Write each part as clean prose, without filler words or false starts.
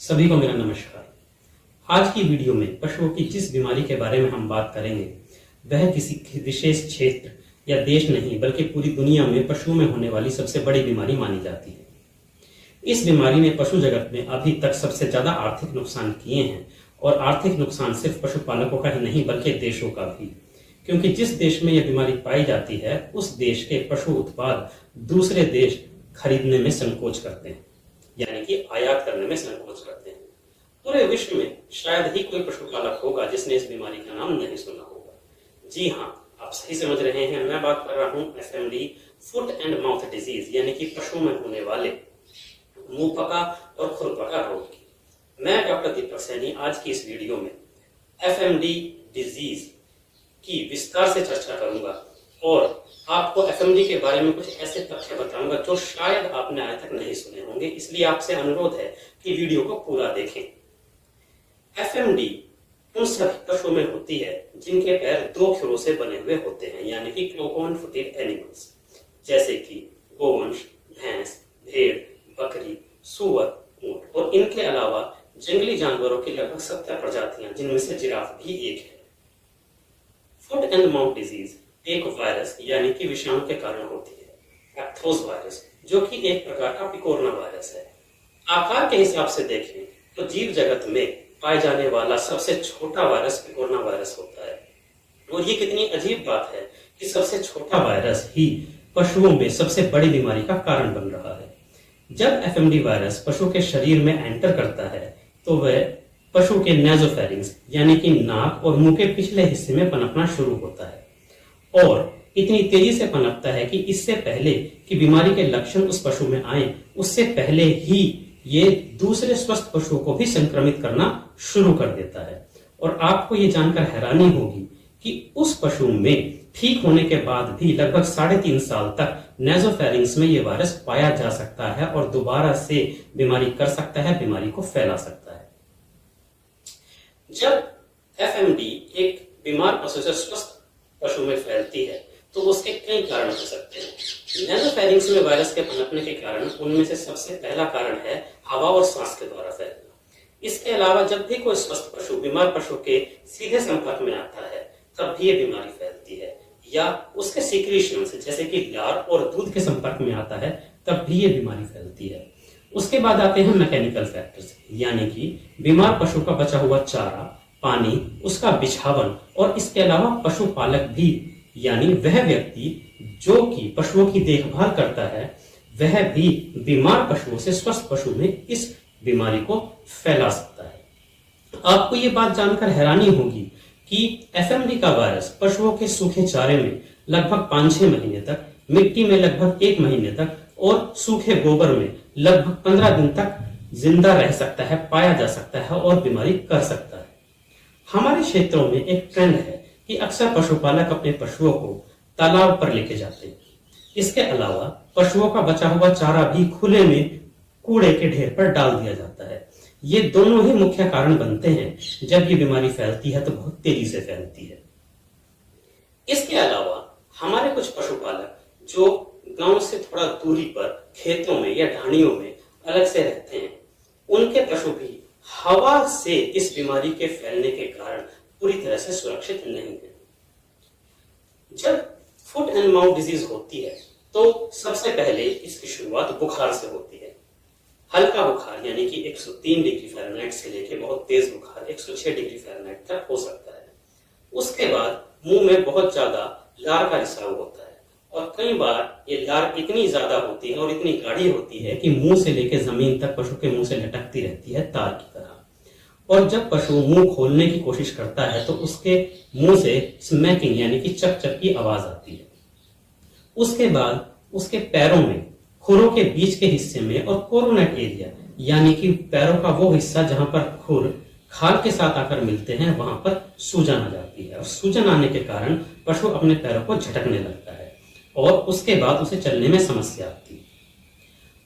सभी को मेरा नमस्कार। आज की वीडियो में पशुओं की जिस बीमारी के बारे में हम बात करेंगे वह किसी विशेष क्षेत्र या देश नहीं बल्कि पूरी दुनिया में पशुओं में होने वाली सबसे बड़ी बीमारी मानी जाती है। इस बीमारी ने पशु जगत में अभी तक सबसे ज्यादा आर्थिक नुकसान किए हैं और आर्थिक नुकसान सिर्फ पशुपालकों का ही नहीं बल्कि देशों का भी, क्योंकि जिस देश में यह बीमारी पाई जाती है उस देश के पशु उत्पाद दूसरे देश खरीदने में संकोच करते हैं, यानी कि आयात करने में संकोच करते हैं। पूरे विश्व में शायद ही कोई पशुपालक होगा जिसने इस बीमारी का नाम नहीं सुना होगा। जी हाँ, आप सही समझ रहे हैं, मैं बात कर रहा हूँ FMD, foot and mouth disease, यानी कि पशुओं में होने वाले मुंहपका और खुरपका रोग की। मैं डॉक्टर दीपक सैनी आज की इस वीडियो में FMD डिजीज की विस्तार से चर्चा करूंगा और आपको FMD के बारे में कुछ ऐसे तथ्य बताऊंगा जो शायद आपने आज तक नहीं सुने होंगे, इसलिए आपसे अनुरोध है कि वीडियो को पूरा देखें। FMD उन सभी पशुओं में होती है जिनके पैर दो खुरों से बने हुए होते हैं, यानी कि क्लोवन फुटेड एनिमल्स, जैसे कि गोवंश, भैंस, भेड़, बकरी, सूअर, ऊंट और इनके अलावा जंगली जानवरों की लगभग 70 प्रजातियां, जिनमें से जिराफ भी एक है। फुट एंड माउथ डिजीज एक वायरस यानी कि विषाणु के कारण होती है, एप्थोस वायरस, जो कि एक प्रकार का पिकोरना वायरस है। आकार के हिसाब से देखें तो जीव जगत में पाए जाने वाला सबसे छोटा वायरस पिकोरना वायरस होता है। और ये कितनी अजीब बात है कि सबसे छोटा वायरस ही पशुओं में सबसे बड़ी बीमारी का कारण बन रहा है। जब FMD वायरस पशु के शरीर में एंटर करता है तो वह पशु के नेजोफेरिंग्स यानी कि नाक और मुंह के पिछले हिस्से में पनपना शुरू होता है और इतनी तेजी से पनपता है कि इससे पहले कि बीमारी के लक्षण उस पशु में आए उससे पहले ही ये दूसरे स्वस्थ पशुओं को भी संक्रमित करना शुरू कर देता है। और आपको ये जानकर हैरानी होगी कि उस पशु में ठीक होने के बाद भी लगभग 3.5 साल तक नेजोफेरिंग्स में ये वायरस पाया जा सकता है और दोबारा से बीमारी कर सकता है, बीमारी को फैला सकता है। जब FMD एक बीमार पशु से स्वस्थ पशु में फैलती है तो उसके कई कारण हो सकते हैं। नेजोफेरिंग्स में वायरस के पनपने के कारण उनमें से सबसे पहला कारण है हवा और सांस के द्वारा फैलना। इसके अलावा जब भी कोई स्वस्थ पशु बीमार पशु के सीधे संपर्क में आता है तब भी ये बीमारी फैलती है, या उसके सीक्रेशन से जैसे कि लार और दूध के संपर्क में आता है तब भी ये बीमारी फैलती है। उसके बाद आते हैं मैकेनिकल फैक्टर्स, यानी कि बीमार पशु का बचा हुआ चारा, पानी, उसका बिछावन और इसके अलावा पशुपालक भी, यानी वह व्यक्ति जो कि पशुओं की देखभाल करता है वह भी बीमार पशुओं से स्वस्थ पशु में इस बीमारी को फैला सकता है। आपको ये बात जानकर हैरानी होगी कि FMD का वायरस पशुओं के सूखे चारे में लगभग 5-6 महीने तक, मिट्टी में लगभग 1 महीने तक और सूखे गोबर में लगभग 15 दिन तक जिंदा रह सकता है, पाया जा सकता है और बीमारी कर सकता है। हमारे क्षेत्रों में एक ट्रेंड है कि अक्सर पशुपालक अपने पशुओं को तालाब पर लेके जाते हैं। इसके अलावा पशुओं का बचा हुआ चारा भी खुले में कूड़े के ढेर पर डाल दिया जाता है। ये दोनों ही मुख्य कारण बनते हैं जब ये बीमारी फैलती है तो बहुत तेजी से फैलती है। इसके अलावा हमारे कुछ पशुपालक जो गांव से थोड़ा दूरी पर खेतों में या ढाणियों में अलग से रहते हैं, उनके पशु भी हवा से इस बीमारी के फैलने के कारण पूरी तरह से सुरक्षित नहीं है। जब फुट एंड माउथ डिजीज होती है तो सबसे पहले इसकी शुरुआत बुखार से होती है। हल्का बुखार यानी कि 103 डिग्री फ़ारेनहाइट से लेकर बहुत तेज बुखार 106 डिग्री फ़ारेनहाइट तक हो सकता है। उसके बाद मुंह में बहुत ज्यादा लार का रिसाव होता है और कई बार ये लार इतनी ज्यादा होती है और इतनी गाढ़ी होती है कि मुंह से लेकर जमीन तक पशु के मुंह से लटकती रहती है तार की तरह। और जब पशु मुंह खोलने की कोशिश करता है तो उसके मुंह से स्मैकिंग यानी कि चप चप की आवाज आती है। उसके बाद उसके पैरों में, खुरों के बीच के हिस्से में और कोरोनेट एरिया यानी कि पैरों का वो हिस्सा जहां पर खुर खाल के साथ आकर मिलते हैं वहां पर सूजन आ जाती है और सूजन आने के कारण पशु अपने पैरों को झटकने लगता है और उसके बाद उसे चलने में समस्या आती है।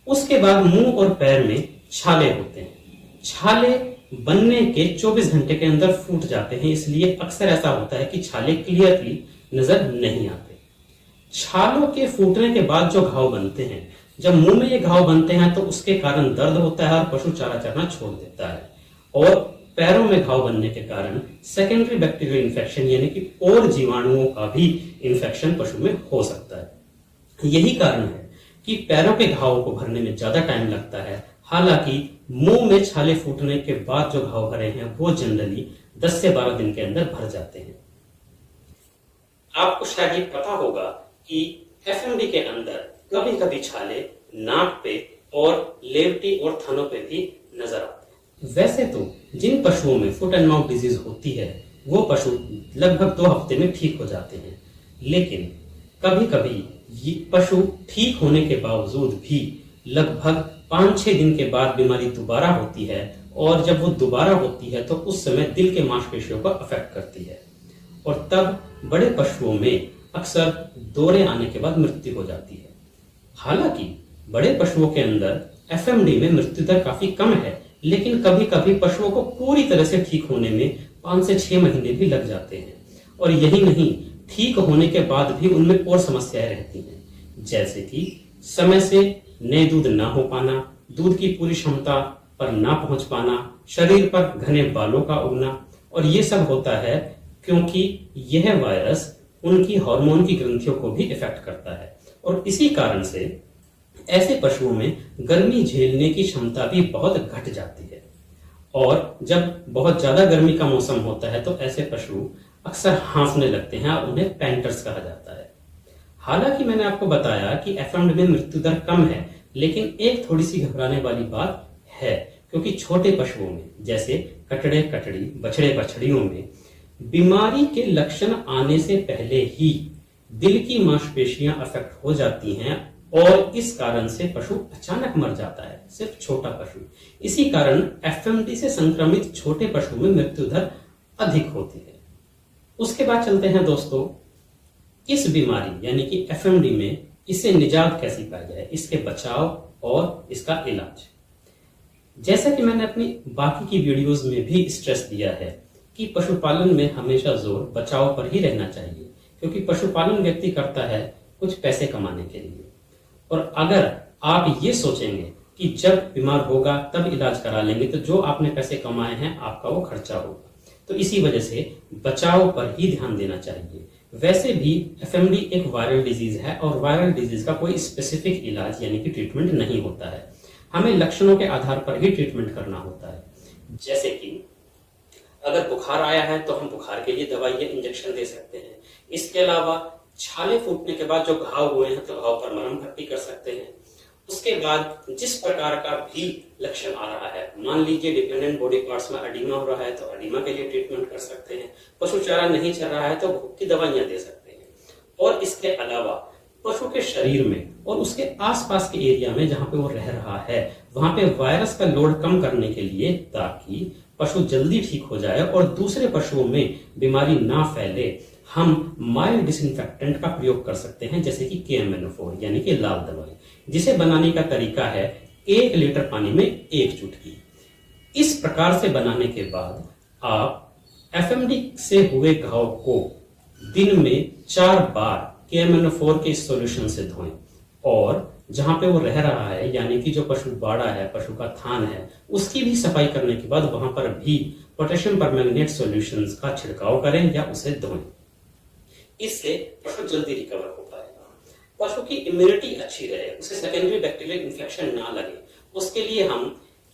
उसके बाद मुंह और पैर में छाले होते हैं। छाले बनने के 24 घंटे के अंदर फूट जाते हैं, इसलिए अक्सर ऐसा होता है कि छाले क्लियरली नजर नहीं आते। छालों के फूटने के बाद जो घाव बनते हैं जब मुंह में ये घाव बनते हैं तो उसके कारण दर्द होता है और पशु चारा चरना छोड़ देता है। और पैरों में घाव बनने के कारण सेकेंडरी बैक्टीरियल इन्फेक्शन यानी कि और जीवाणुओं का भी इन्फेक्शन पशु में हो सकता है। यही कारण है कि पैरों के घावों को भरने में ज्यादा टाइम लगता है। हालांकि मुंह में छाले फूटने के बाद जो घाव भरे हैं वो जनरली 10 से 12 दिन के अंदर भर जाते हैं। आपको शायद ये पता होगा कि एफएमडी के अंदर कभी कभी छाले नाक पे और लेवटी और थनों पे भी नजर आते हैं। वैसे तो जिन पशुओं में फुट एंड माउथ डिजीज होती है वो पशु लगभग 2 हफ्ते में ठीक हो जाते हैं, लेकिन कभी कभी ये पशु ठीक होने के बावजूद भी लगभग 5-6 दिन के बाद बीमारी दोबारा होती है, और जब वो दोबारा होती है तो उस समय दिल के मांसपेशियों को अफेक्ट करती है, और तब बड़े पशुओं में अक्सर दौरे आने के बाद मृत्यु हो जाती है। हालांकि बड़े पशुओं के अंदर एफएमडी में मृत्यु दर काफी कम है, लेकिन कभी कभी पशुओं को पूरी तरह से ठीक होने में 5 से 6 महीने भी लग जाते हैं। और यही नहीं, ठीक होने के बाद भी उनमें और समस्याएं रहती हैं, जैसे कि समय से नए दूध ना हो पाना, दूध की पूरी क्षमता पर ना पहुंच पाना, शरीर पर घने बालों का उगना। और ये सब होता है क्योंकि यह वायरस उनकी हार्मोन की ग्रंथियों को भी इफेक्ट करता है, और इसी कारण से ऐसे पशुओं में गर्मी झेलने की क्षमता भी बहुत घट जाती है। और जब बहुत ज्यादा गर्मी का मौसम होता है तो ऐसे पशु अक्सर हाँफने लगते हैं और उन्हें पैंटर्स कहा जाता है। हालांकि मैंने आपको बताया कि एफएमडी में मृत्यु दर कम है, लेकिन एक थोड़ी सी घबराने वाली बात है, क्योंकि छोटे पशुओं में जैसे कटड़े कटड़ी, बछड़े बछड़ियों में बीमारी के लक्षण आने से पहले ही दिल की मांसपेशियां अफेक्ट हो जाती हैं, और इस कारण से पशु अचानक मर जाता है, सिर्फ छोटा पशु। इसी कारण एफएमडी से संक्रमित छोटे पशु में मृत्यु दर अधिक होती है। उसके बाद चलते हैं दोस्तों, इस बीमारी यानी कि एफएमडी में इससे निजात कैसे पाई जाए, इसके बचाव और इसका इलाज। जैसा कि मैंने अपनी बाकी की वीडियोस में भी स्ट्रेस दिया है कि पशुपालन में हमेशा जोर बचाव पर ही रहना चाहिए, क्योंकि पशुपालन व्यक्ति करता है कुछ पैसे कमाने के लिए। और अगर आप ये सोचेंगे कि जब बीमार होगा तब इलाज करा लेंगे, तो जो आपने पैसे कमाए हैं आपका वो खर्चा होगा। तो इसी वजह से बचाव पर ही ध्यान देना चाहिए। वैसे भी एफएमडी एक वायरल डिजीज है, और वायरल डिजीज का कोई स्पेसिफिक इलाज यानी कि ट्रीटमेंट नहीं होता है। हमें लक्षणों के आधार पर ही ट्रीटमेंट करना होता है। जैसे कि अगर बुखार आया है तो हम बुखार के लिए दवाई या इंजेक्शन दे सकते हैं। इसके अलावा छाले फूटने के बाद जो घाव हुए हैं तो घाव पर मरहम पट्टी कर सकते हैं। उसके बाद जिस प्रकार का भी लक्षण आ रहा है, मान लीजिए डिपेंडेंट बॉडी पार्ट्स में एडिमा हो रहा है तो एडिमा के लिए ट्रीटमेंट कर सकते हैं। पशु चारा नहीं चल रहा है तो भूख की दवाइयां दे सकते हैं। और इसके अलावा पशु के शरीर में और उसके आसपास के एरिया में जहां पे वो रह रहा है वहां पे वायरस का लोड कम करने के लिए, ताकि पशु जल्दी ठीक हो जाए और दूसरे पशुओं में बीमारी ना फैले, हम माइल्ड डिसइंफेक्टेंट का प्रयोग कर सकते हैं, जैसे कि KMNO4 यानी कि लाल दवाई, जिसे बनाने का तरीका है 1 लीटर पानी में 1 चुटकी। इस प्रकार से बनाने के बाद आप एफएमडी से हुए घाव को दिन में 4 बार KMNO4 के इस सॉल्यूशन से धोएं, और जहां पे वो रह रहा है यानी कि जो पशु बाड़ा है, पशु का थान है, उसकी भी सफाई करने के बाद वहां पर भी पोटेशियम परमैंगनेट सॉल्यूशंस का छिड़काव करें या उसे धोएं। इससे पशु जल्दी रिकवर हो पाएगा। पशु की इम्यूनिटी अच्छी रहे, उसे सेकेंडरी बैक्टीरियल इन्फेक्शन ना लगे, उसके लिए हम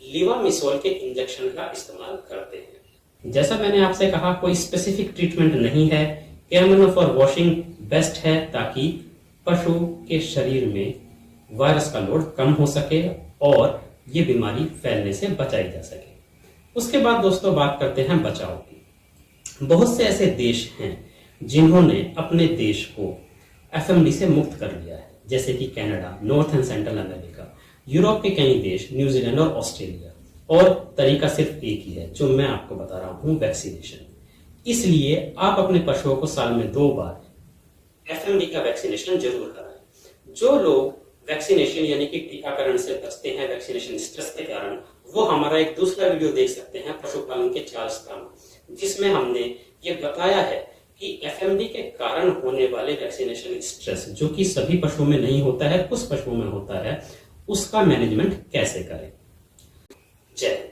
लीवामिसोल के इंजेक्शन का इस्तेमाल करते हैं। जैसा मैंने आपसे कहा, कोई स्पेसिफिक ट्रीटमेंट नहीं है। KMNO4 वॉशिंग बेस्ट है, ताकि पशु के शरीर में वायरस का लोड कम हो सके और ये बीमारी फैलने से बचाई जा सके। उसके बाद दोस्तों बात करते हैं बचाव की। बहुत से ऐसे देश हैं जिन्होंने अपने देश को एफएमडी से मुक्त कर लिया है, जैसे कि Canada, north and central America, Europe के कई देश, न्यूजीलैंड और ऑस्ट्रेलिया। और तरीका सिर्फ एक ही है जो मैं आपको बता रहा हूं, वैक्सीनेशन। इसलिए आप अपने पशुओं को साल में 2 बार एफएमडी का वैक्सीनेशन जरूर कराएं। जो लोग वैक्सीनेशन यानी कि टीकाकरण से बचते हैं वैक्सीनेशन स्ट्रेस के कारण, वो हमारा एक दूसरा वीडियो देख सकते हैं पशुपालन के 4 स्थान, जिसमें हमने ये बताया है कि एफएमडी के कारण होने वाले वैक्सीनेशन स्ट्रेस, जो कि सभी पशुओं में नहीं होता है, कुछ पशुओं में होता है, उसका मैनेजमेंट कैसे करें। जय हिंद।